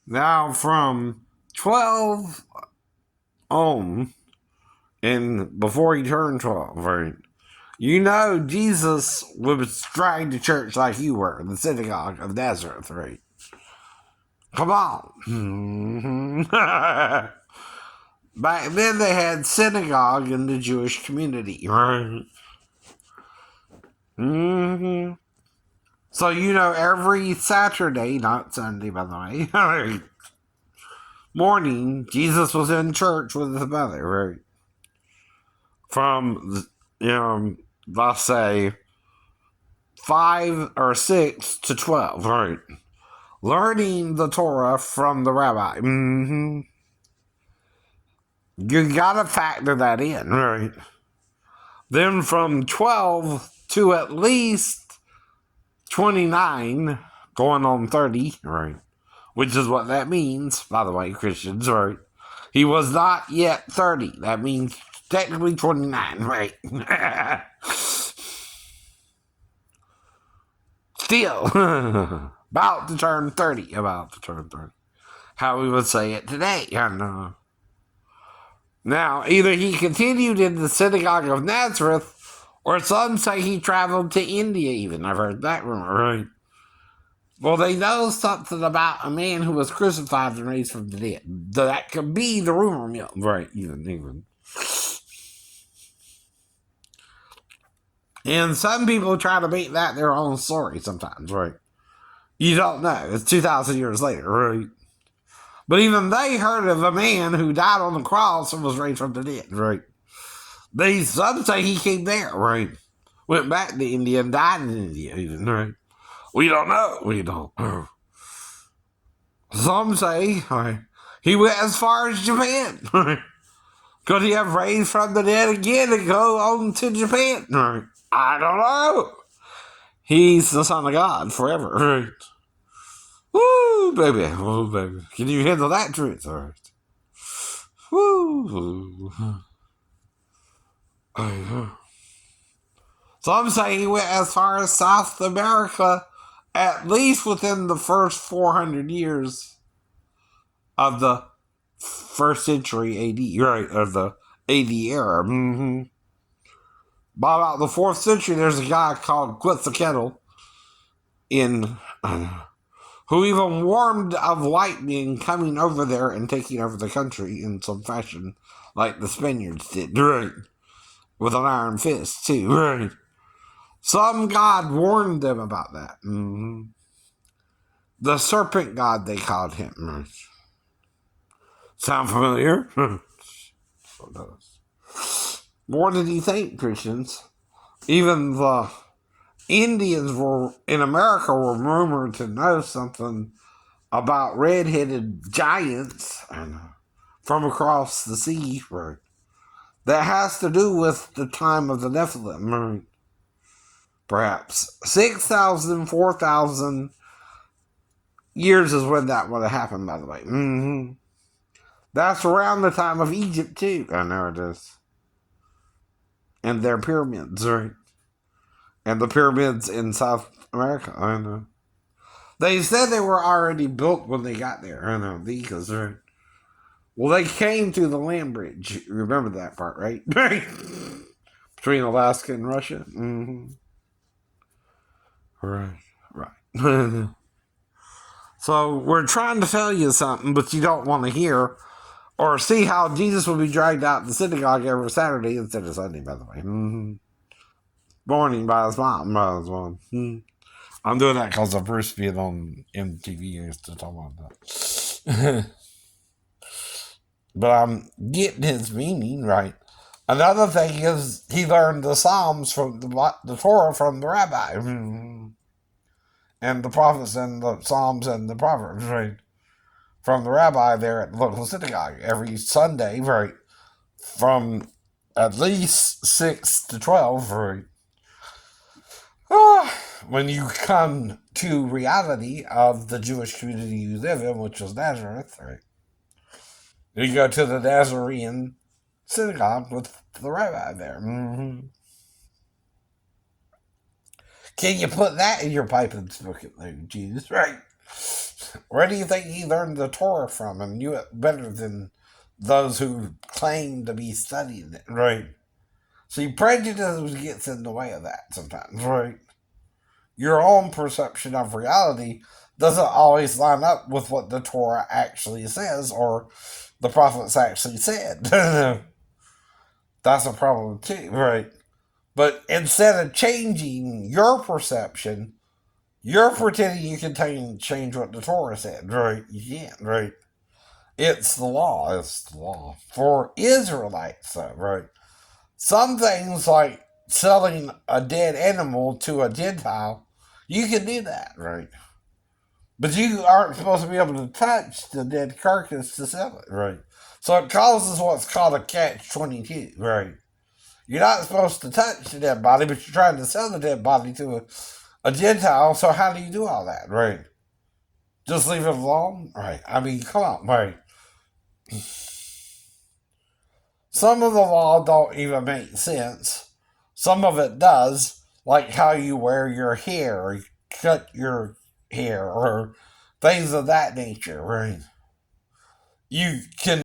Now, from 12 on, and before he turned 12, right? You know, Jesus was dragged to church like you were, the synagogue of Nazareth, right? Come on. Back then, they had synagogue in the Jewish community, right? So, every Saturday, not Sunday, by the way, morning, Jesus was in church with his mother, right? From, let's say, 5 or 6 to 12, right? Learning the Torah from the rabbi. You gotta factor that in, right? Then from 12 to at least 29, going on 30, right? Which is what that means, by the way, Christians, right? He was not yet 30. That means technically 29, right? Still, about to turn 30. About to turn 30. How we would say it today. And, now, either he continued in the synagogue of Nazareth, or some say he traveled to India even. I've heard that rumor, right? Well, they know something about a man who was crucified and raised from the dead. That could be the rumor mill, right? Even. And some people try to make that their own story sometimes, right? You don't know. It's 2,000 years later, right? But even they heard of a man who died on the cross and was raised from the dead, right? Some say he came there, right? Went back to India and died in India, even, right? We don't know. We don't. Some say he went as far as Japan. Could he have raised from the dead again and go on to Japan? I don't know. He's the Son of God forever. Right? Woo, baby. Woo, baby. Can you handle that truth? All right. Woo. Some say he went as far as South America, at least within the first 400 years of the first century AD, right? Of the AD era. By about the 4th century, there's a guy called Quetzalcoatl who even warned of lightning coming over there and taking over the country in some fashion, like the Spaniards did, right? With an iron fist, too, right? Some god warned them about that. The serpent god, they called him. Right? Sound familiar? So it does. More than you think, Christians. Even the Indians in America were rumored to know something about red-headed giants from across the sea, right? That has to do with the time of the Nephilim, right? Perhaps 6,000, 4,000 years is when that would have happened, by the way. That's around the time of Egypt, too. I know it is. And their pyramids, right? And the pyramids in South America, I know. They said they were already built when they got there. I know, the Incas, right? Well, they came through the land bridge. Remember that part, right? Between Alaska and Russia? Right. So we're trying to tell you something, but you don't want to hear or see how Jesus will be dragged out of the synagogue every Saturday instead of Sunday, by the way. Morning by his mom. I'm doing that because of Bruce being on MTV used to talk about that. But I'm getting his meaning right. Another thing is he learned the Psalms from the Torah from the rabbi. And the prophets and the Psalms and the Proverbs, right? From the rabbi there at the local synagogue every Sunday, right? From at least 6 to 12, right? When you come to reality of the Jewish community you live in, which was Nazareth, right? You go to the Nazarene synagogue with the rabbi there. Can you put that in your pipe and smoke it, like Jesus, right? Where do you think he learned the Torah from and knew it better than those who claim to be studying it, right? See, prejudice gets in the way of that sometimes, right? Your own perception of reality doesn't always line up with what the Torah actually says or the prophets actually said. That's a problem too, right? But instead of changing your perception, you're pretending you can change what the Torah said, right? You can't, right? It's the law. It's the law. For Israelites, though, right? Some things like selling a dead animal to a Gentile, you can do that, right? But you aren't supposed to be able to touch the dead carcass to sell it, right? So it causes what's called a catch-22, right? You're not supposed to touch the dead body, but you're trying to sell the dead body to a Gentile, so how do you do all that, right? Just leave it alone? Right. I mean, come on, right? Some of the law don't even make sense. Some of it does, like how you wear your hair, or cut your hair, or things of that nature, right? You can